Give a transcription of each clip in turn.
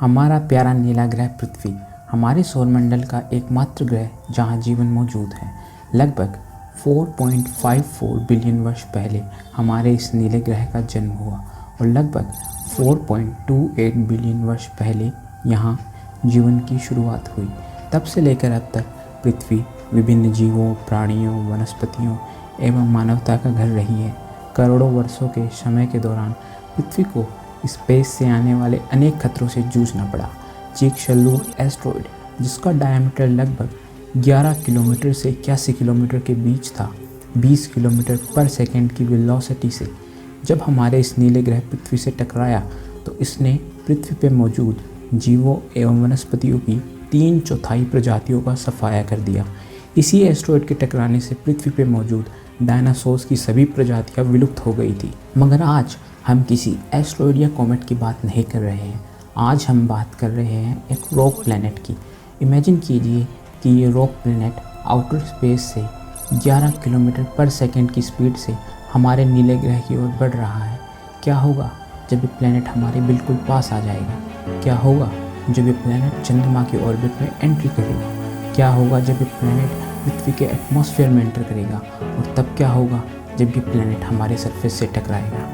हमारा प्यारा नीला ग्रह पृथ्वी हमारे सौरमंडल का एकमात्र ग्रह जहां जीवन मौजूद है। लगभग 4.54 बिलियन वर्ष पहले हमारे इस नीले ग्रह का जन्म हुआ और लगभग 4.28 बिलियन वर्ष पहले यहाँ जीवन की शुरुआत हुई। तब से लेकर अब तक पृथ्वी विभिन्न जीवों, प्राणियों, वनस्पतियों एवं मानवता का घर रही है। करोड़ों वर्षों के समय के दौरान पृथ्वी को स्पेस से आने वाले अनेक खतरों से जूझना पड़ा। चिकशल्लू एस्ट्रॉयड, जिसका डायमीटर लगभग 11 किलोमीटर से 81 किलोमीटर के बीच था, 20 किलोमीटर पर सेकंड की वेलोसिटी से जब हमारे इस नीले ग्रह पृथ्वी से टकराया तो इसने पृथ्वी पर मौजूद जीवों एवं वनस्पतियों की 3/4 प्रजातियों का सफाया कर दिया। इसी एस्ट्रॉयड के टकराने से पृथ्वी पर मौजूद डायनासोर्स की सभी प्रजातियां विलुप्त हो गई थी। मगर आज हम किसी एस्ट्रॉयड या कॉमेट की बात नहीं कर रहे हैं। आज हम बात कर रहे हैं एक रॉक प्लैनेट की। इमेजिन कीजिए कि ये रॉक प्लैनेट आउटर स्पेस से 11 किलोमीटर पर सेकंड की स्पीड से हमारे नीले ग्रह की ओर बढ़ रहा है। क्या होगा जब ये प्लैनेट हमारे बिल्कुल पास आ जाएगा? क्या होगा जब ये प्लैनेट चंद्रमा के ऑर्बिट में एंट्री करेगा? क्या होगा जब ये प्लैनेट पृथ्वी के एटमॉस्फेयर में एंटर करेगा? और तब क्या होगा जब ये प्लैनेट हमारे सरफेस से टकराएगा?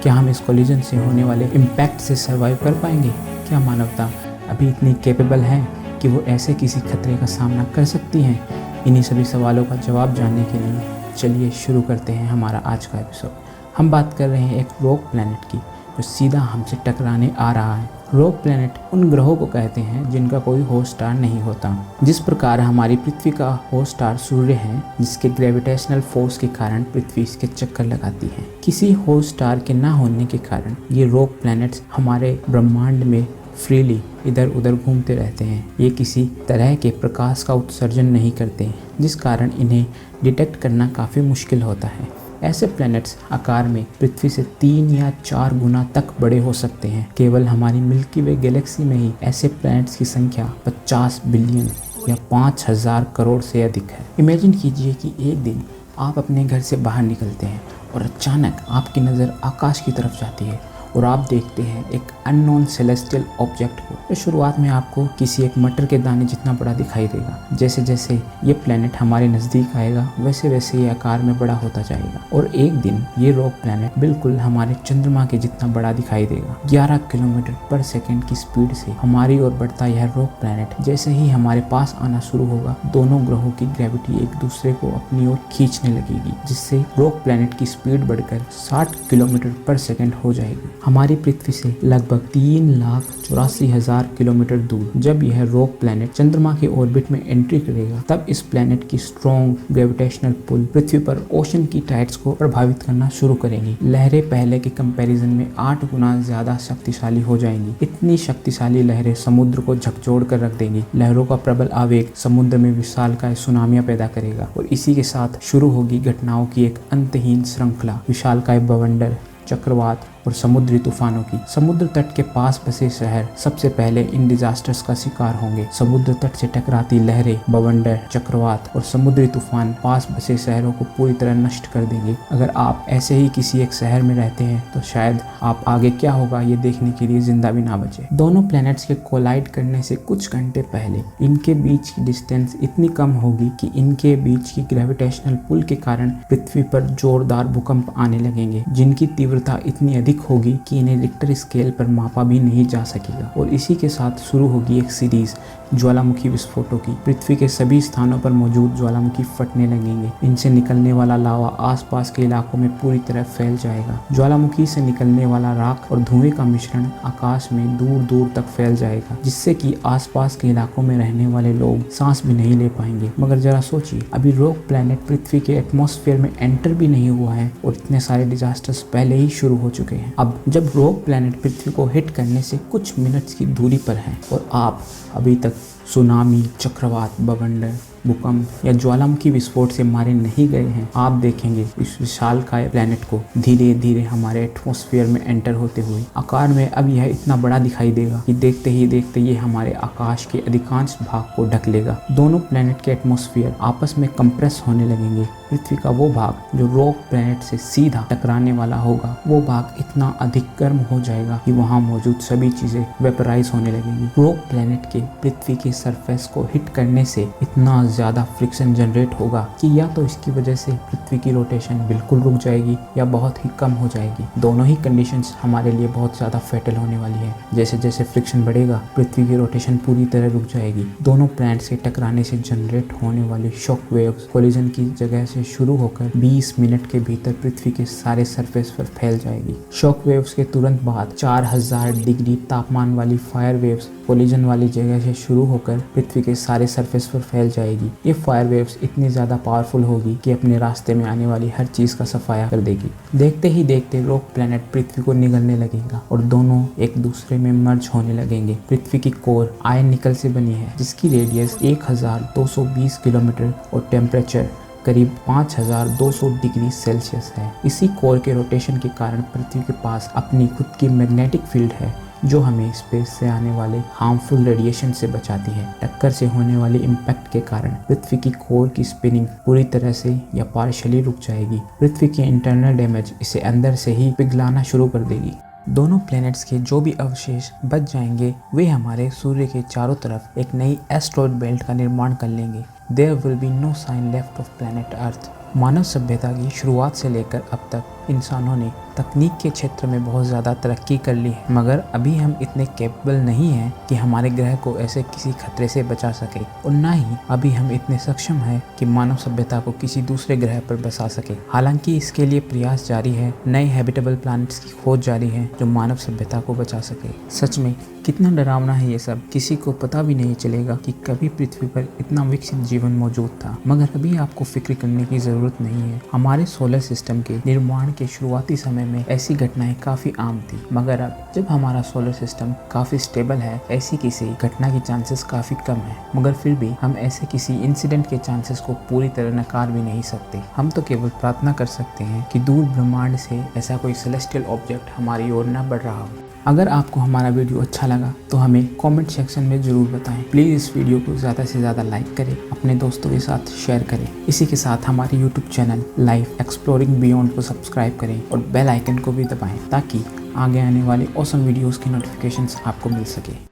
क्या हम इस कोलिजन से होने वाले इम्पैक्ट से सर्वाइव कर पाएंगे? क्या मानवता अभी इतनी कैपेबल है कि वो ऐसे किसी खतरे का सामना कर सकती हैं? इन्हीं सभी सवालों का जवाब जानने के लिए चलिए शुरू करते हैं हमारा आज का एपिसोड। हम बात कर रहे हैं एक रॉक प्लैनेट की जो सीधा हमसे टकराने आ रहा है। रॉक प्लैनेट उन ग्रहों को कहते हैं जिनका कोई होस्ट स्टार नहीं होता। जिस प्रकार हमारी पृथ्वी का होस्ट स्टार सूर्य है, जिसके ग्रेविटेशनल फोर्स के कारण पृथ्वी इसके चक्कर लगाती है। किसी होस्ट स्टार के ना होने के कारण ये रॉक प्लैनेट्स हमारे ब्रह्मांड में फ्रीली इधर उधर घूमते रहते हैं। ये किसी तरह के प्रकाश का उत्सर्जन नहीं करते, जिस कारण इन्हें डिटेक्ट करना काफ़ी मुश्किल होता है। ऐसे प्लैनेट्स आकार में पृथ्वी से 3 या 4 गुना तक बड़े हो सकते हैं। केवल हमारी मिल्की वे गैलेक्सी में ही ऐसे प्लैनेट्स की संख्या 50 बिलियन या 5000 करोड़ से अधिक है। इमेजिन कीजिए कि एक दिन आप अपने घर से बाहर निकलते हैं और अचानक आपकी नज़र आकाश की तरफ जाती है और आप देखते हैं एक अननोन सेलेस्टियल ऑब्जेक्ट को। तो शुरुआत में आपको किसी एक मटर के दाने जितना बड़ा दिखाई देगा। जैसे जैसे ये प्लैनेट हमारे नज़दीक आएगा वैसे वैसे ये आकार में बड़ा होता जाएगा और एक दिन ये रॉक प्लैनेट बिल्कुल हमारे चंद्रमा के जितना बड़ा दिखाई देगा। 11 किलोमीटर पर सेकेंड की स्पीड से हमारी ओर बढ़ता यह रॉक प्लैनेट जैसे ही हमारे पास आना शुरू होगा, दोनों ग्रहों की ग्रेविटी एक दूसरे को अपनी ओर खींचने लगेगी, जिससे रॉक प्लैनेट की स्पीड बढ़कर 60 किलोमीटर पर सेकेंड हो जाएगी। हमारी पृथ्वी से लगभग 3,84,000 किलोमीटर दूर जब यह रॉक प्लैनेट चंद्रमा के ऑर्बिट में एंट्री करेगा, तब इस प्लैनेट की स्ट्रॉन्ग ग्रेविटेशनल पुल पृथ्वी पर ओशन की टाइड्स को प्रभावित करना शुरू करेंगी। लहरें पहले के कंपैरिजन में 8 गुना ज्यादा शक्तिशाली हो जाएंगी। इतनी शक्तिशाली लहरें समुद्र को झकझोर कर रख देंगी। लहरों का प्रबल आवेग समुद्र में विशालकाय सुनामियां पैदा करेगा और इसी के साथ शुरू होगी घटनाओं की एक अंतहीन श्रृंखला। विशालकाय बवंडर, चक्रवात और समुद्री तूफानों की। समुद्र तट के पास बसे शहर सबसे पहले इन डिजास्टर्स का शिकार होंगे। समुद्र तट से टकराती लहरें, बवंडर, चक्रवात और समुद्री तूफान पास बसे शहरों को पूरी तरह नष्ट कर देंगे। अगर आप ऐसे ही किसी एक शहर में रहते हैं तो शायद आप आगे क्या होगा ये देखने के लिए जिंदा भी ना बचे। दोनों प्लैनेट्स के कोलाइड करने से कुछ घंटे पहले इनके बीच की डिस्टेंस इतनी कम होगी कि इनके बीच की ग्रेविटेशनल पुल के कारण पृथ्वी पर जोरदार भूकंप आने लगेंगे, जिनकी तीव्रता इतनी अधिक होगी कि इन्हें रिक्टर स्केल पर मापा भी नहीं जा सकेगा। और इसी के साथ शुरू होगी एक सीरीज ज्वालामुखी विस्फोटों की। पृथ्वी के सभी स्थानों पर मौजूद ज्वालामुखी फटने लगेंगे। इनसे निकलने वाला लावा आसपास के इलाकों में पूरी तरह फैल जाएगा। ज्वालामुखी से निकलने वाला राख और धुएं का मिश्रण आकाश में दूर दूर तक फैल जाएगा, जिससे कि आसपास के इलाकों में रहने वाले लोग सांस भी नहीं ले पाएंगे। मगर जरा सोचिए, अभी रॉक प्लैनेट पृथ्वी के एटमॉस्फेयर में एंटर भी नहीं हुआ है और इतने सारे डिजास्टर्स पहले ही शुरू हो चुके हैं। अब जब रॉक प्लैनेट पृथ्वी को हिट करने से कुछ मिनट्स की दूरी पर है और आप अभी तक सुनामी, चक्रवात, बवंडर, भूकंप या ज्वालामुखी विस्फोट से मारे नहीं गए हैं। आप देखेंगे इस विशालकाय प्लैनेट को धीरे धीरे हमारे एटमॉस्फेयर में एंटर होते हुए। आकार में अब यह इतना बड़ा दिखाई देगा कि देखते ही देखते ये हमारे आकाश के अधिकांश भाग को ढक लेगा। दोनों प्लैनेट के एटमॉस्फेयर आपस में कंप्रेस होने लगेंगे। पृथ्वी का वो भाग जो रॉक प्लैनेट से सीधा टकराने वाला होगा, वो भाग इतना अधिक गर्म हो जाएगा कि वहाँ मौजूद सभी चीजें वेपराइज होने लगेंगी। रॉक प्लैनेट के पृथ्वी की सरफेस को हिट करने से इतना ज्यादा फ्रिक्शन जनरेट होगा कि या तो इसकी वजह से पृथ्वी की रोटेशन बिल्कुल रुक जाएगी या बहुत ही कम हो जाएगी। दोनों ही कंडीशंस हमारे लिए बहुत ज्यादा फेटल होने वाली है। जैसे जैसे फ्रिक्शन बढ़ेगा, पृथ्वी की रोटेशन पूरी तरह रुक जाएगी। दोनों प्लैनेट से टकराने से जनरेट होने वाली शॉक वेव्स कोलिजन की जगह से शुरू होकर 20 मिनट के भीतर पृथ्वी के सारे सरफेस पर फैल जाएगी। शॉक वेव्स के तुरंत बाद 4000 डिग्री तापमान वाली फायर वेव्स कोलिजन वाली जगह से शुरू होकर पृथ्वी के सारे सरफेस पर फैल जाएगी। ये फायर वेव्स इतनी ज्यादा पावरफुल होगी कि अपने रास्ते में आने वाली हर चीज का सफाया कर देगी। देखते ही देखते रॉक प्लैनेट पृथ्वी को निगलने लगेगा और दोनों एक दूसरे में मर्ज होने लगेंगे। पृथ्वी की कोर आयन निकल से बनी है, जिसकी रेडियस 1220 किलोमीटर और टेम्परेचर करीब 5200 डिग्री सेल्सियस है। इसी कोर के रोटेशन के कारण पृथ्वी के पास अपनी खुद की मैग्नेटिक फील्ड है, जो हमें स्पेस से आने वाले हार्मफुल रेडिएशन से बचाती है। टक्कर से होने वाले इम्पैक्ट के कारण पृथ्वी की कोर की स्पिनिंग पूरी तरह से या पार्शियली रुक जाएगी। पृथ्वी के इंटरनल डैमेज इसे अंदर से ही पिघलाना शुरू कर देगी। दोनों प्लैनेट्स के जो भी अवशेष बच जाएंगे, वे हमारे सूर्य के चारों तरफ एक नई एस्ट्रॉयड बेल्ट का निर्माण कर लेंगे। There will be no sign left of planet Earth। मानव सभ्यता की शुरुआत से लेकर अब तक इंसानों ने तकनीक के क्षेत्र में बहुत ज़्यादा तरक्की कर ली है, मगर अभी हम इतने कैपेबल नहीं हैं कि हमारे ग्रह को ऐसे किसी खतरे से बचा सके, और ना ही अभी हम इतने सक्षम हैं कि मानव सभ्यता को किसी दूसरे ग्रह पर बसा सके। हालांकि इसके लिए प्रयास जारी है, नए हैबिटेबल प्लैनेट्स की खोज जारी है जो मानव सभ्यता को बचा सके। सच में कितना डरावना है ये सब। किसी को पता भी नहीं चलेगा कि कभी पृथ्वी पर इतना विकसित जीवन मौजूद था, मगर अभी आपको फिक्र करने की जरूरत नहीं है। हमारे सोलर सिस्टम के निर्माण के शुरुआती समय में ऐसी घटनाएं काफी आम थी, मगर अब जब हमारा सोलर सिस्टम काफी स्टेबल है, ऐसी किसी घटना की चांसेस काफी कम है। मगर फिर भी हम ऐसे किसी इंसिडेंट के चांसेस को पूरी तरह नकार भी नहीं सकते। हम तो केवल प्रार्थना कर सकते हैं कि दूर ब्रह्मांड से ऐसा कोई सेलेस्टियल ऑब्जेक्ट हमारी ओर न बढ़ रहा हो। अगर आपको हमारा वीडियो अच्छा लगा तो हमें कमेंट सेक्शन में ज़रूर बताएं। प्लीज़ इस वीडियो को ज़्यादा से ज़्यादा लाइक करें, अपने दोस्तों के साथ शेयर करें। इसी के साथ हमारे YouTube channel life exploring beyond को सब्सक्राइब करें और बेल आइकन को भी दबाएं, ताकि आगे आने वाले ऑसम वीडियोज़ की नोटिफिकेशंस आपको मिल सके।